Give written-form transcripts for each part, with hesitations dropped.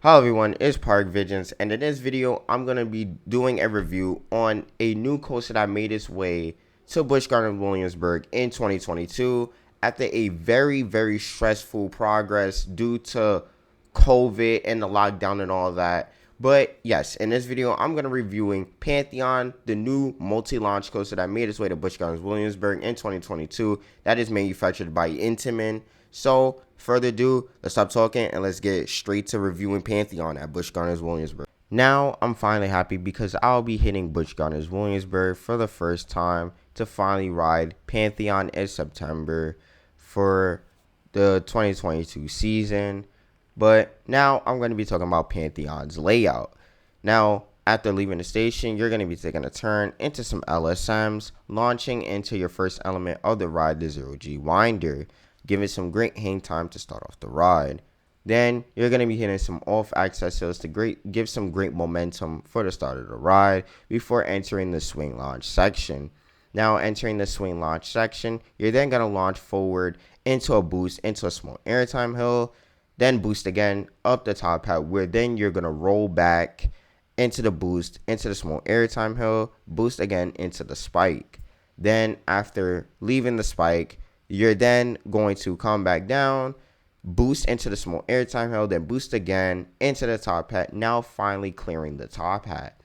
Hello everyone, it's Park Visions, and in this video, I'm going to be doing a review on a new coaster that made its way to Busch Williamsburg in 2022 after a very stressful progress due to COVID and the lockdown and all that. But yes, in this video, I'm going to be reviewing Pantheon, the new multi-launch coaster that made its way to Busch Williamsburg in 2022 that is manufactured by Intamin. So, further ado, let's stop talking and let's get straight to reviewing Pantheon at Busch Williamsburg. Now, I'm finally happy because I'll be hitting Busch Williamsburg for the first time to finally ride Pantheon in September for the 2022 season. But now I'm going to be talking about Pantheon's layout. Now, after leaving the station, you're going to be taking a turn into some LSMs, launching into your first element of the ride, the Zero G Winder. Give it some great hang time to start off the ride. Then you're going to be hitting some off access hills to give some great momentum for the start of the ride before entering the swing launch section. Now entering the swing launch section, you're then going to launch forward into a boost into a small airtime hill, then boost again up the top hat, where then you're going to roll back into the boost, into the small airtime hill, boost again into the spike. Then after leaving the spike, you're then going to come back down, boost into the small airtime hill, then boost again into the top hat, now finally clearing the top hat.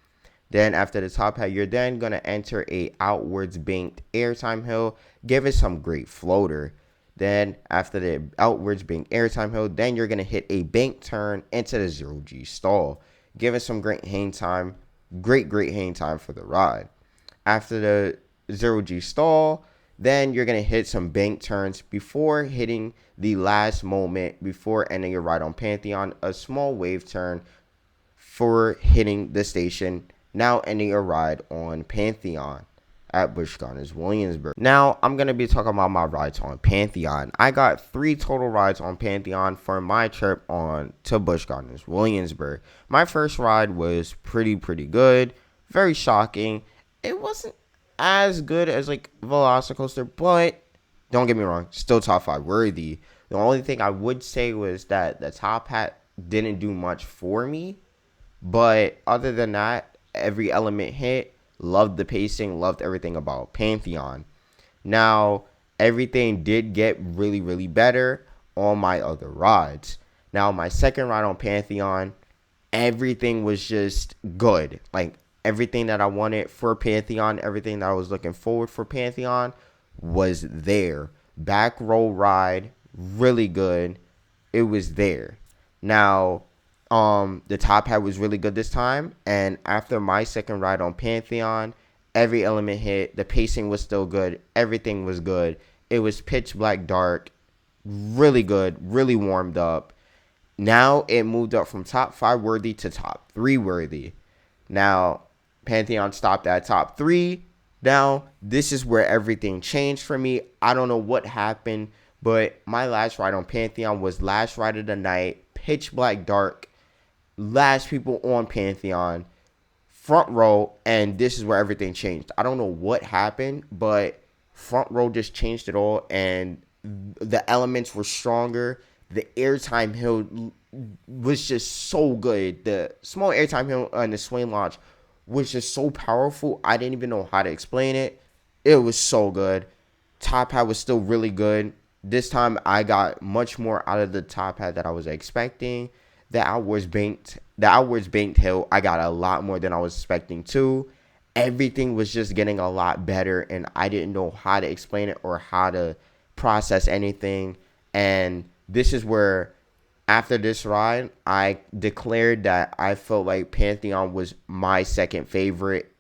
Then after the top hat, you're then going to enter a outwards banked airtime hill, give it some great floater. Then after the outwards banked airtime hill, then you're going to hit a bank turn into the Zero G stall, give it some great hang time, great hang time for the ride. After the Zero G stall, then you're going to hit some bank turns before hitting the last moment before ending your ride on Pantheon, a small wave turn for hitting the station, now ending your ride on Pantheon at Busch Williamsburg. Now, I'm going to be talking about my rides on Pantheon. I got 3 total rides on Pantheon for my trip on to Busch Williamsburg. My first ride was pretty good, very shocking. It wasn't as good as like Velocicoaster, but don't get me wrong, still top 5 worthy. The only thing I would say was that the top hat didn't do much for me, but other than that, every element hit. Loved the pacing, loved everything about Pantheon. Now, everything did get really better on my other rides. Now, my second ride on Pantheon, everything was just good. Like, everything that I wanted for Pantheon, everything that I was looking forward for Pantheon was there. Back row ride, really good. It was there. Now, the top hat was really good this time. And after my second ride on Pantheon, every element hit. The pacing was still good. Everything was good. It was pitch black dark. Really good. Really warmed up. Now it moved up from top 5 worthy to top 3 worthy. Now, Pantheon stopped at top 3. Now, this is where everything changed for me. I don't know what happened, but my last ride on Pantheon was last ride of the night, pitch black dark, last people on Pantheon, front row, and this is where everything changed. I don't know what happened, but front row just changed it all, and the elements were stronger. The airtime hill was just so good. The small airtime hill and the swing launch was just so powerful. I didn't even know how to explain it. It was so good. Top hat was still really good. This time I got much more out of the top hat that I was expecting. The outwards banked hill, I got a lot more than I was expecting too. Everything was just getting a lot better, and I didn't know how to explain it or how to process anything. And this is where, after this ride, I declared that I felt like Pantheon was my second favorite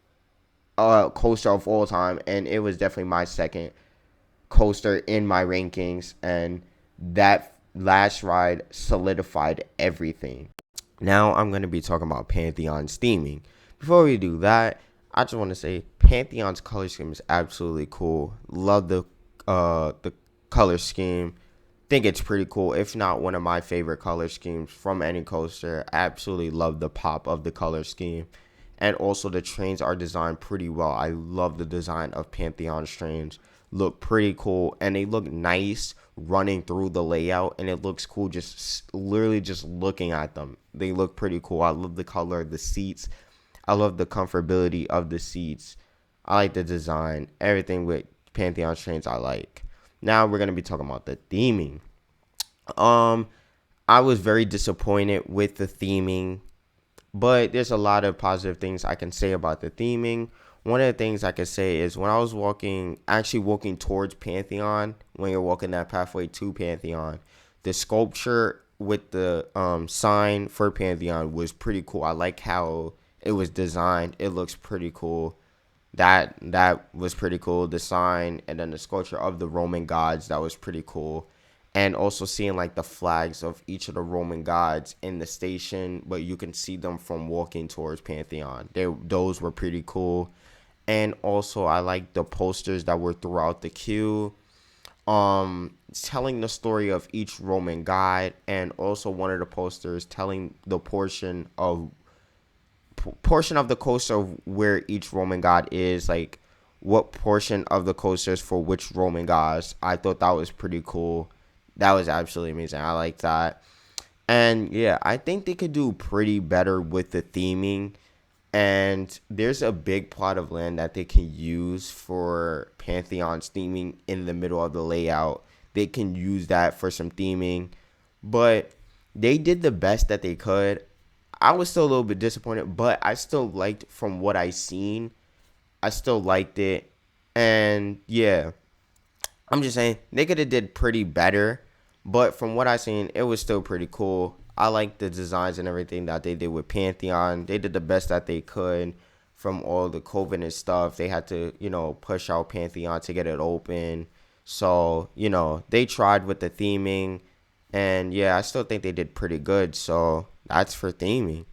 coaster of all time, and it was definitely my second coaster in my rankings, and that last ride solidified everything. Now I'm going to be talking about Pantheon's theming. Before we do that, I just want to say Pantheon's color scheme is absolutely cool. Love the color scheme. Think it's pretty cool, if not one of my favorite color schemes from any coaster. Absolutely love the pop of the color scheme. And also the trains are designed pretty well. I love the design of Pantheon's trains. Look pretty cool, and they look nice running through the layout, and it looks cool just literally just looking at them. they look pretty cool. I love the color of the seats. I love the comfortability of the seats. I like the design. Everything with Pantheon trains I like. Now we're gonna be talking about the theming. I was very disappointed with the theming, but there's a lot of positive things I can say about the theming. One of the things I could say is when I was actually walking towards Pantheon, when you're walking that pathway to Pantheon, the sculpture with the sign for Pantheon was pretty cool. I like how it was designed. It looks pretty cool. That was pretty cool. The sign and then the sculpture of the Roman gods, that was pretty cool. And also seeing like the flags of each of the Roman gods in the station, but you can see them from walking towards Pantheon. Those were pretty cool. And also I like the posters that were throughout the queue, telling the story of each Roman god, and also one of the posters telling the portion of the coaster of where each Roman god is, like what portion of the coaster is for which Roman gods. I thought that was pretty cool. That was absolutely amazing. I like that. And yeah, I think they could do pretty better with the theming. And there's a big plot of land that they can use for Pantheon's theming in the middle of the layout. They can use that for some theming. But they did the best that they could. I was still a little bit disappointed, but I still liked from what I seen. I still liked it. And yeah, I'm just saying they could have did pretty better. But from what I seen, it was still pretty cool. I like the designs and everything that they did with Pantheon. They did the best that they could from all the COVID and stuff. They had to, push out Pantheon to get it open. So, they tried with the theming. And yeah, I still think they did pretty good. So that's for theming.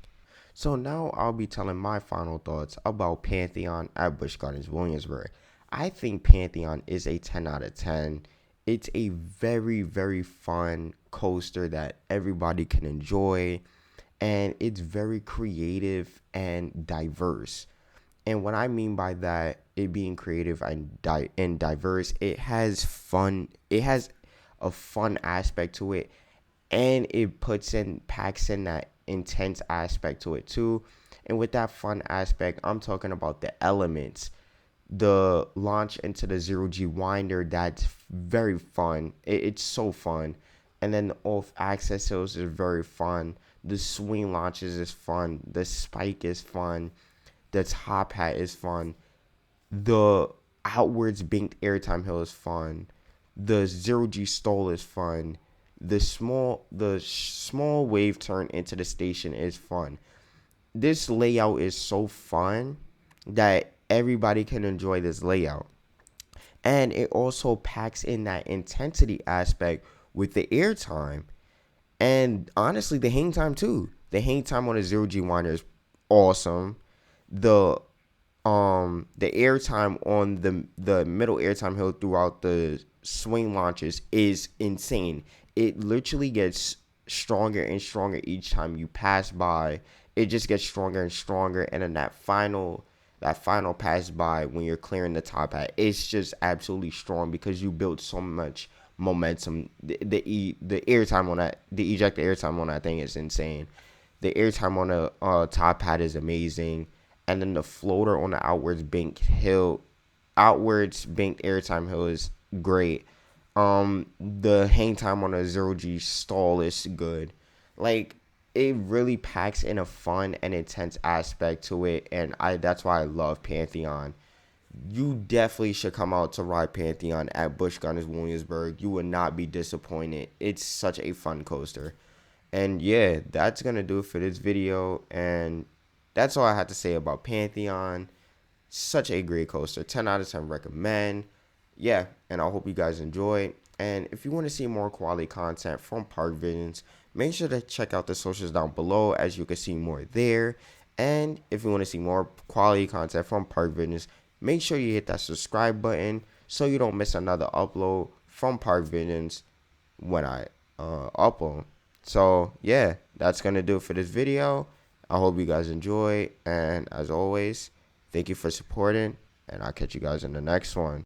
So now I'll be telling my final thoughts about Pantheon at Busch Gardens, Williamsburg. I think Pantheon is a 10 out of 10. It's a very, very fun coaster that everybody can enjoy, and it's very creative and diverse. And what I mean by that, it being creative and diverse, it has fun. It has a fun aspect to it, and it packs in that intense aspect to it too. And with that fun aspect, I'm talking about the elements. The launch into the zero-G winder, that's very fun. It's so fun. And then the off access hills is very fun. The swing launches is fun. The spike is fun. The top hat is fun. The outwards banked airtime hill is fun. The zero-G stall is fun. The small wave turn into the station is fun. This layout is so fun that everybody can enjoy this layout. And it also packs in that intensity aspect with the airtime. And honestly, the hang time too. The hang time on a zero-G winder is awesome. The airtime on the middle airtime hill throughout the swing launches is insane. It literally gets stronger and stronger each time you pass by. It just gets stronger and stronger. And then that final pass by when you're clearing the top hat, it's just absolutely strong because you built so much momentum. The airtime on that, the ejected airtime on that thing is insane. The airtime on the top hat is amazing, and then the floater on the outwards banked airtime hill is great. The hang time on a zero-G stall is good. Like, it really packs in a fun and intense aspect to it, and that's why I love Pantheon. You definitely should come out to ride Pantheon at Busch Gardens, Williamsburg. You will not be disappointed. It's such a fun coaster. And yeah, that's going to do it for this video, and that's all I have to say about Pantheon. Such a great coaster. 10 out of 10 recommend. Yeah, and I hope you guys enjoy. And if you want to see more quality content from Park Visions, make sure to check out the socials down below, as you can see more there. And if you want to see more quality content from Park Visions, make sure you hit that subscribe button so you don't miss another upload from Park Visions when I upload. So yeah, that's going to do it for this video. I hope you guys enjoy. And as always, thank you for supporting. And I'll catch you guys in the next one.